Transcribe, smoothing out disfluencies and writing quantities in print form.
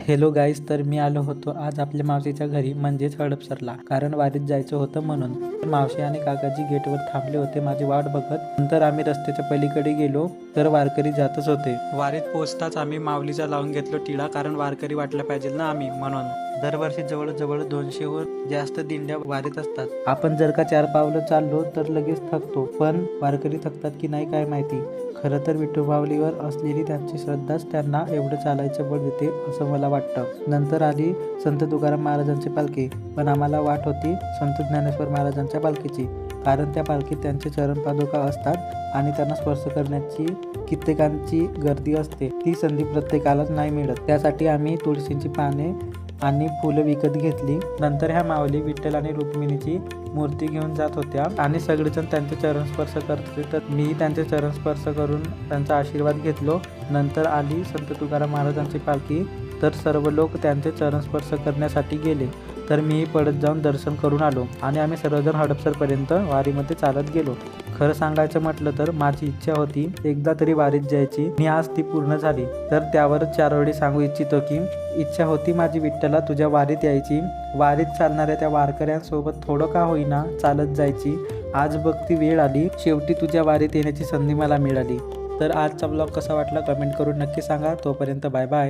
Hello guys, तर मी आलो होतो आज आपल्या मावशीच्या घरी म्हणजेच हडपसरला, कारण वारीत जायचं होतं म्हणून. मावशी आणि काकाजी गेटवर थांबले होते माझी वाट बघत. नंतर आम्ही रस्त्याच्या पलीकडे गेलो तर वारकरी जातच होते. वारीत पोहोचताच आम्ही माऊलीचा लावून घेतलो टिळा, कारण वारकरी वाटलं पाहिजे ना आम्ही म्हणून. दरवर्षी जवळजवळ 200हून जास्त दिंड्या वारीत असतात. आपण जर का 4 पावलं चाललो तर लगेच थकतो, पण वारकरी थकतात की नाही काय माहिती. खरं तर विठोबावलीवर असलेली त्यांची श्रद्धाच त्यांना एवढं चालायचं बळ देते असं मला वाटतं. नंतर आली संत तुकाराम महाराजांची पालखी, पण आम्हाला वाट होती संत ज्ञानेश्वर महाराजांच्या पालखीची, कारण त्या पालखीत त्यांचे चरणपादुका असतात आणि त्यांना स्पर्श करण्याची कित्येकांची गर्दी असते. ती संधी प्रत्येकालाच नाही मिळत. त्यासाठी आम्ही तुळशीची पाने आणि फुलं विकत घेतली. नंतर ह्या माऊली विठ्ठल आणि रुक्मिणीची मूर्ती घेऊन जात होत्या आणि सगळेजण त्यांचे चरण स्पर्श करत होते, तर मी त्यांचे चरण स्पर्श करून त्यांचा आशीर्वाद घेतलो. नंतर आली संत तुकाराम महाराजांची पालखी, तर सर्व लोक त्यांचे चरण स्पर्श करण्यासाठी गेले, तर मी पळत जाऊन दर्शन करून आलो आणि आम्ही सर्वजण हडपसरपर्यंत वारीमध्ये चालत गेलो. खरं सांगायचं म्हटलं तर माझी इच्छा होती एकदा तरी वारीत जायची आणि आज ती पूर्ण झाली. तर त्यावरच 4 ओळी सांगू इच्छितो की इच्छा होती माझी विठ्ठला तुझ्या वारीत यायची, वारीत चालणाऱ्या त्या वारकऱ्यांसोबत थोडं का होईना चालत जायची. आज बघ ती वेळ आली, शेवटी तुझ्या वारीत येण्याची संधी मला मिळाली. तर आजचा ब्लॉग कसा वाटला कमेंट करून नक्की सांगा. तोपर्यंत बाय बाय.